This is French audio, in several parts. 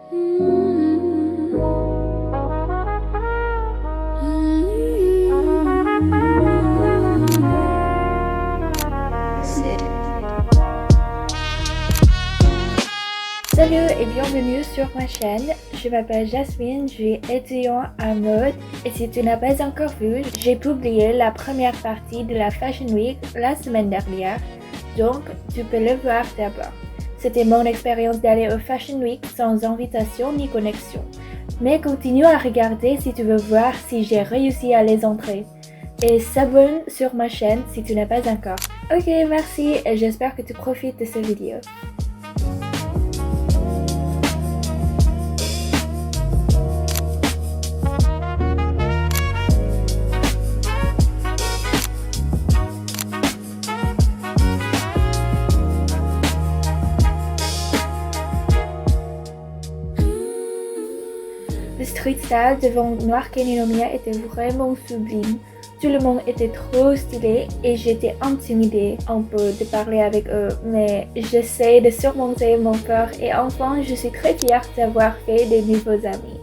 Salut et bienvenue sur ma chaîne. Je m'appelle Jasmine, je suis étudiante en mode et si tu n'as pas encore vu, j'ai publié la première partie de la Fashion Week la semaine dernière, donc tu peux le voir d'abord. C'était mon expérience d'aller au Fashion Week sans invitation ni connexion. Mais continue à regarder si tu veux voir si j'ai réussi à les entrer. Et s'abonne sur ma chaîne si tu n'as pas encore. Ok, merci et j'espère que tu profites de cette vidéo. Le street style devant Noir Kenny était vraiment sublime. Tout le monde était trop stylé et j'étais intimidée un peu de parler avec eux, mais j'essaie de surmonter mon peur et enfin je suis très fière d'avoir fait de nouveaux amis.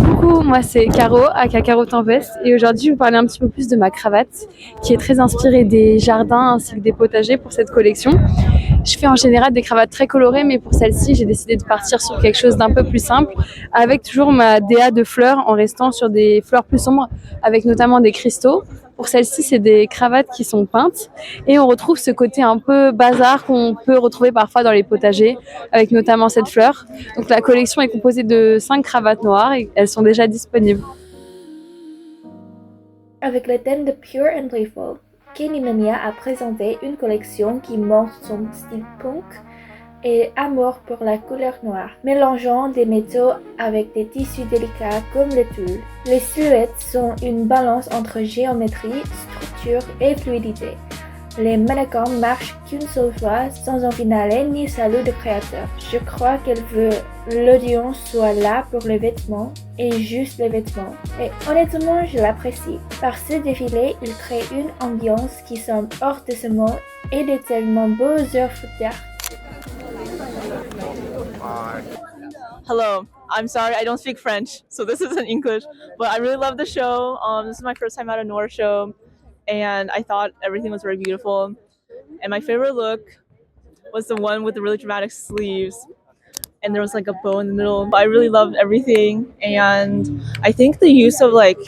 Coucou, moi c'est Caro, aka Caro Tempest, et aujourd'hui je vais vous parler un petit peu plus de ma cravate qui est très inspirée des jardins ainsi que des potagers pour cette collection. Je fais en général des cravates très colorées, mais pour celle-ci j'ai décidé de partir sur quelque chose d'un peu plus simple avec toujours ma DA de fleurs en restant sur des fleurs plus sombres avec notamment des cristaux. Pour celle-ci, c'est des cravates qui sont peintes et on retrouve ce côté un peu bazar qu'on peut retrouver parfois dans les potagers avec notamment cette fleur. Donc la collection est composée de 5 cravates noires et elles sont déjà disponibles. Avec le thème de Pure and Playful, Kenny a présenté une collection qui montre son style punk et amour pour la couleur noire, mélangeant des métaux avec des tissus délicats comme le tulle. Les silhouettes sont une balance entre géométrie, structure et fluidité. Les mannequins marchent qu'une seule fois, sans un finale ni salut de créateur. Je crois qu'elle veut l'audience soit là pour les vêtements et juste les vêtements. Et honnêtement, je l'apprécie. Par ce défilé, il crée une ambiance qui semble hors de ce monde et de tellement beaux œuvres d'art. Hello, I'm sorry I don't speak French, so this is in English, but I really love the show. This is my first time at a Noir show, and I thought everything was very beautiful. And my favorite look was the one with the really dramatic sleeves, and there was like a bow in the middle. I really loved everything, and I think the use of like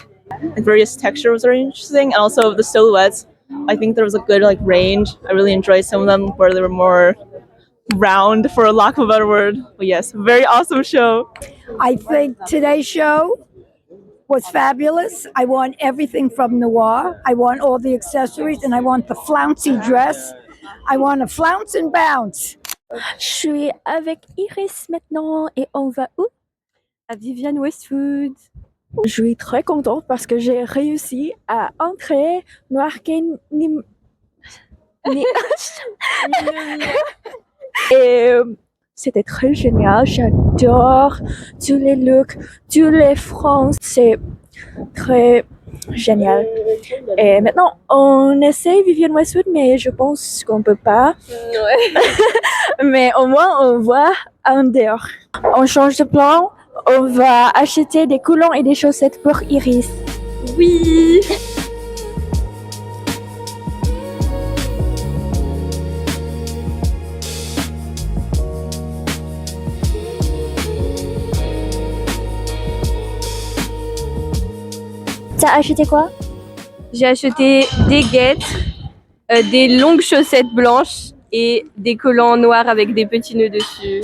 various textures was very interesting, and also the silhouettes. I think there was a good like range. I really enjoyed some of them where they were more round, for a lack of a better word. But yes, very awesome show. I think today's show was fabulous. I want everything from Noir. I want all the accessories and I want the flouncy dress. I want to flounce and bounce. Je suis avec Iris maintenant et on va où? À Vivienne Westwood. Je suis très contente parce que j'ai réussi à entrer Noir Kenny. Et c'était très génial, j'adore tous les looks, tous les fronts, c'est très génial. Et maintenant, on essaie Vivienne Westwood, mais je pense qu'on peut pas. Ouais. Mais au moins, on voit en dehors. On change de plan, on va acheter des collants et des chaussettes pour Iris. Oui! T'as acheté quoi? J'ai acheté des guêtres, des longues chaussettes blanches et des collants noirs avec des petits nœuds dessus.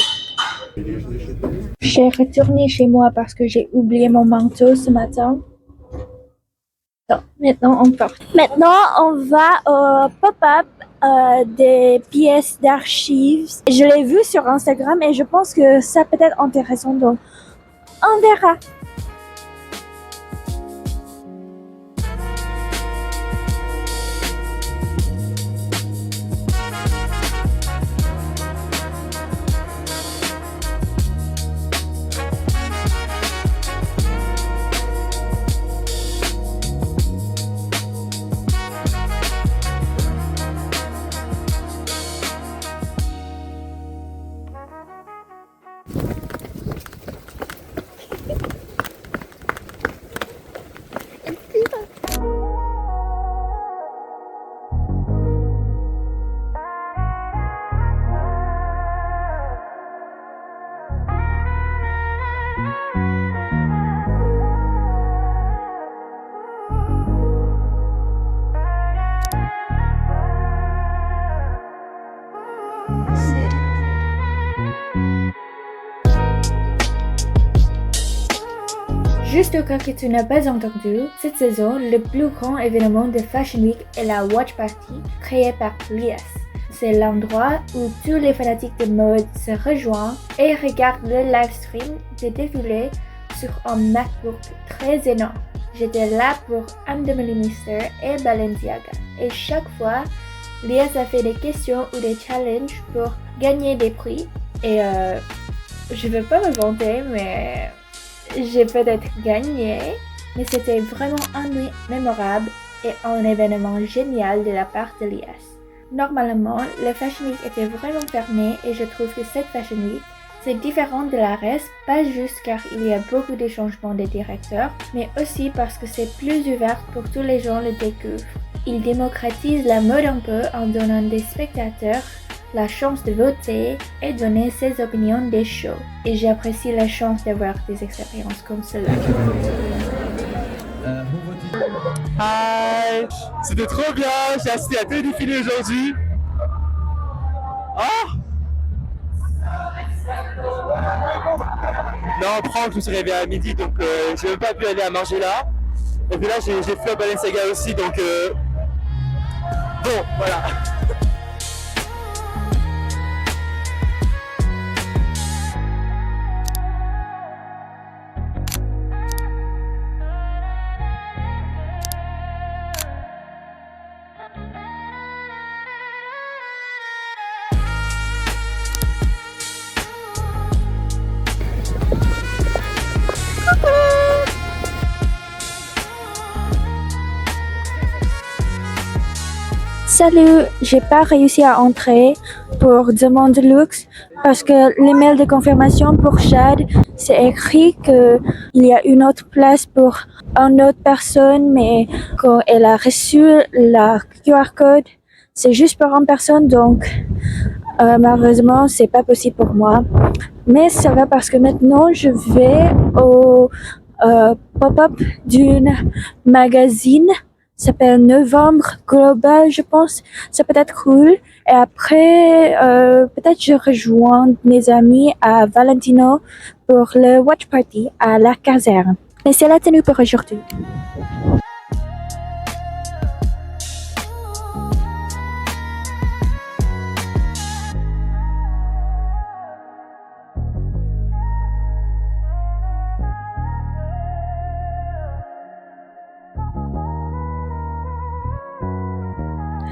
J'ai retourné chez moi parce que j'ai oublié mon manteau ce matin. Non, maintenant on part. Maintenant, on va au pop-up des pièces d'archives. Je l'ai vu sur Instagram et je pense que ça peut être intéressant, donc on verra. Juste au cas que tu n'as pas entendu, cette saison, le plus grand événement de Fashion Week est la Watch Party créée par Lies. C'est l'endroit où tous les fanatiques de mode se rejoignent et regardent le live stream des défilés sur un MacBook très énorme. J'étais là pour Anne de Mister et Balenciaga. Et chaque fois, Lies a fait des questions ou des challenges pour gagner des prix. Et je veux pas me vanter, mais j'ai peut-être gagné. Mais c'était vraiment un nuit mémorable et un événement génial de la part de Lies. Normalement, le Fashion Week était vraiment fermé et je trouve que cette Fashion Week, c'est différent de la reste, pas juste car il y a beaucoup de changements de directeurs, mais aussi parce que c'est plus ouvert pour tous les gens le découvrent. Il démocratise la mode un peu en donnant des spectateurs la chance de voter et donner ses opinions des shows. Et j'apprécie la chance d'avoir des expériences comme cela. Hi! C'était trop bien! J'ai assisté à deux défilés aujourd'hui. Ah! Non, Franck, je me suis réveillé à midi, donc je n'ai même pas pu aller à manger là. Et puis là, j'ai fait Balenciaga aussi, donc bon, voilà. Salut, j'ai pas réussi à entrer pour demander luxe parce que l'email de confirmation pour Chad, c'est écrit que il y a une autre place pour une autre personne, mais quand elle a reçu la QR code, c'est juste pour une personne, donc malheureusement, c'est pas possible pour moi. Mais ça va parce que maintenant, je vais au pop-up d'une magazine. S'appelle Novembre Global, je pense. Ça peut être cool. Et après, peut-être je rejoins mes amis à Valentino pour le watch party à la caserne. Et c'est la tenue pour aujourd'hui.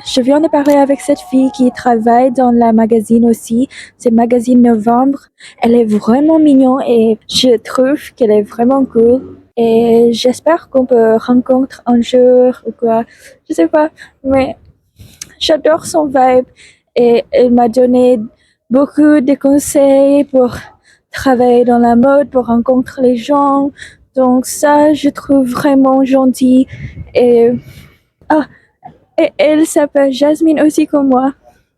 Je viens de parler avec cette fille qui travaille dans la magazine aussi. C'est Magazine Novembre. Elle est vraiment mignonne et je trouve qu'elle est vraiment cool. Et j'espère qu'on peut rencontrer un jour ou quoi. Je sais pas, mais j'adore son vibe et elle m'a donné beaucoup de conseils pour travailler dans la mode, pour rencontrer les gens. Donc ça, je trouve vraiment gentil. Et et elle s'appelle Jasmine aussi comme moi.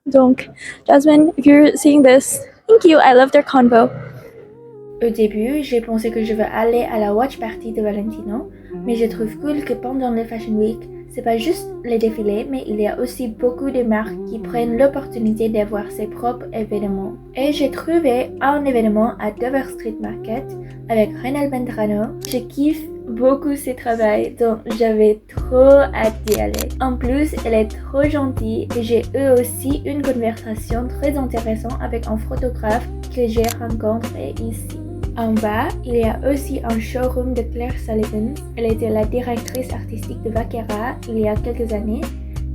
Donc, Jasmine, if you're seeing this, thank you. I love their convo. Au début, j'ai pensé que je vais aller à la watch party de Valentino, mais je trouve cool que pendant le Fashion Week, c'est pas juste les défilés, mais il y a aussi beaucoup de marques qui prennent l'opportunité d'avoir ses propres événements. Et j'ai trouvé un événement à Dover Street Market avec Renal Bendrano. Je kiffe beaucoup ses travail, donc j'avais trop hâte d'y aller. En plus, elle est trop gentille et j'ai eu aussi une conversation très intéressante avec un photographe que j'ai rencontré ici. En bas, il y a aussi un showroom de Claire Sullivan. Elle était la directrice artistique de Vaquera il y a quelques années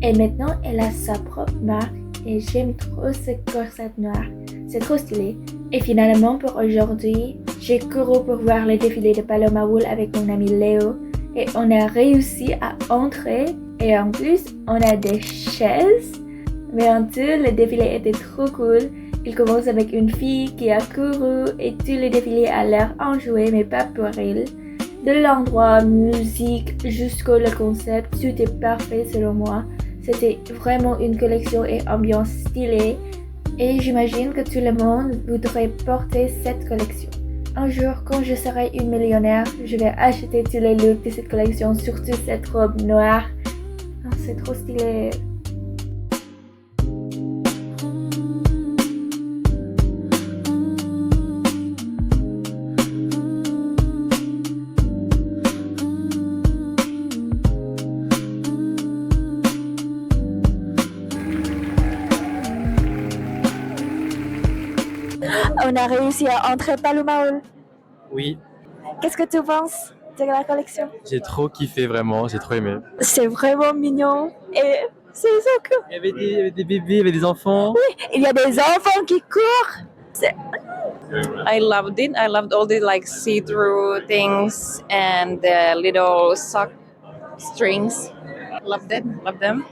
et maintenant elle a sa propre marque et j'aime trop ce corset noir. C'est trop stylé. Et finalement pour aujourd'hui, j'ai couru pour voir le défilé de Paloma Wool avec mon ami Léo et on a réussi à entrer et en plus on a des chaises. Mais en tout, le défilé était trop cool. Il commence avec une fille qui a couru et tout le défilé a l'air enjoué mais pas puéril. De l'endroit, musique jusqu'au le concept, tout est parfait selon moi. C'était vraiment une collection et ambiance stylée et j'imagine que tout le monde voudrait porter cette collection. Un jour, quand je serai une millionnaire, je vais acheter tous les looks de cette collection, surtout cette robe noire. Oh, c'est trop stylé. on a réussi à entrer Paloma Hall. Oui, Qu'est-ce que tu penses de la collection? j'ai trop kiffé vraiment, j'ai trop aimé. C'est vraiment mignon et c'est so cool. Il y avait des bébés, il y avait des enfants. Il y a des enfants qui courent. I loved it. I loved all the like see-through things and the little sock strings. Loved it. Loved them.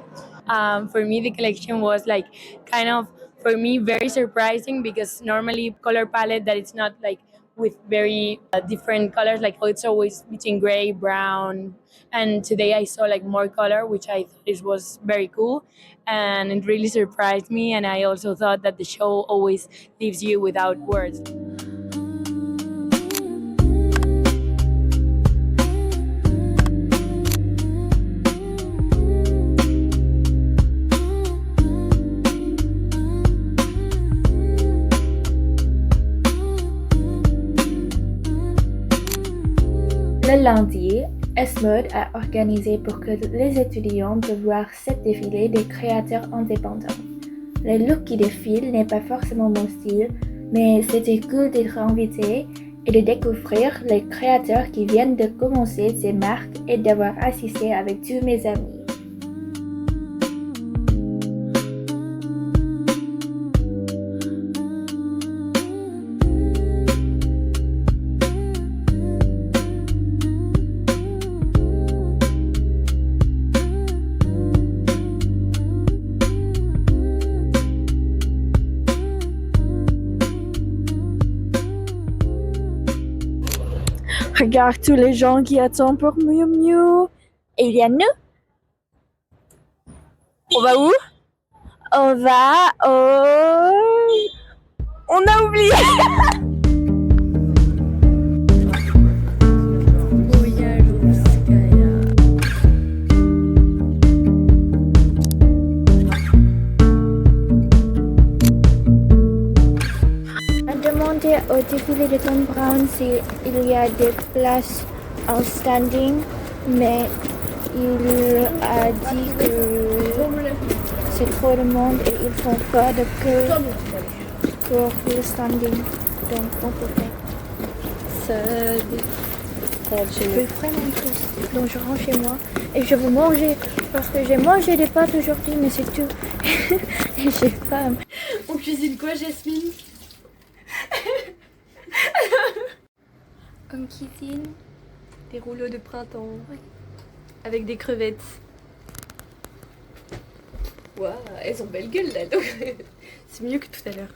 For me, the collection was like kind of, for me, very surprising because normally color palette that it's not like with very different colors, like it's always between gray, brown, and today I saw like more color, which I thought it was very cool, and it really surprised me. And I also thought that the show always leaves you without words. Le lundi, S-Mode a organisé pour que les étudiants puissent voir 7 défilés des créateurs indépendants. Le look qui défile n'est pas forcément mon style, mais c'était cool d'être invité et de découvrir les créateurs qui viennent de commencer ces marques et d'avoir assisté avec tous mes amis. Regarde tous les gens qui attendent pour Miu Miu. Et il y a nous. On va où? On va au... On a oublié. Demandé au défilé de Tom Brown s'il y a des places en standing, mais il a dit que c'est trop de monde et ils font pas de queue pour le standing. Donc on peut faire. Je suis vraiment triste. Donc je rentre chez moi et je veux manger parce que j'ai mangé des pâtes aujourd'hui, mais c'est tout. Et j'ai faim. On cuisine quoi, Jasmine? On cuisine des rouleaux de printemps. Oui. Avec des crevettes. Waouh, elles ont belle gueule là, donc c'est mieux que tout à l'heure.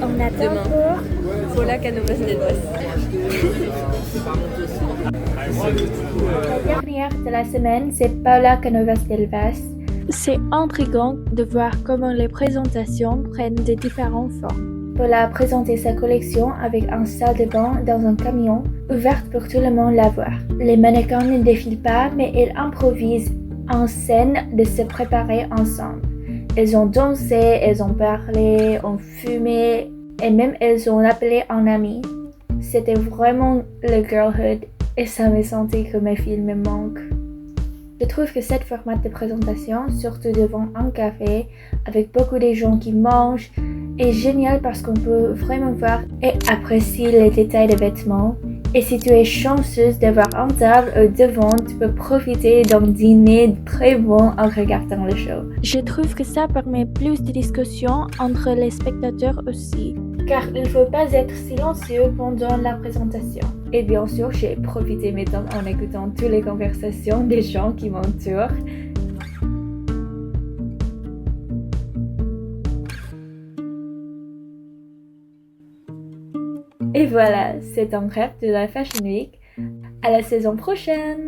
On attend Demain. pour Voilà Canovas del Vaz. la dernière de la semaine, c'est Paula Canovas del Vaz. C'est intriguant de voir comment les présentations prennent des différentes formes. Paula a présenté sa collection avec un salle de bain dans un camion, ouverte pour tout le monde la voir. Les mannequins ne défilent pas, mais ils improvisent en scène de se préparer ensemble. Elles ont dansé, elles ont parlé, ont fumé, et même elles ont appelé un ami. C'était vraiment le girlhood, et ça me sentait que mes filles me manquent. Je trouve que cette format de présentation, surtout devant un café, avec beaucoup de gens qui mangent, est génial parce qu'on peut vraiment voir et apprécier les détails des vêtements. Et si tu es chanceuse d'avoir une table au devant, tu peux profiter d'un dîner très bon en regardant le show. Je trouve que ça permet plus de discussions entre les spectateurs aussi. Car il ne faut pas être silencieux pendant la présentation. Et bien sûr, j'ai profité mes temps en écoutant toutes les conversations des gens qui m'entourent. Et voilà, c'est un rêve de la Fashion Week. À la saison prochaine!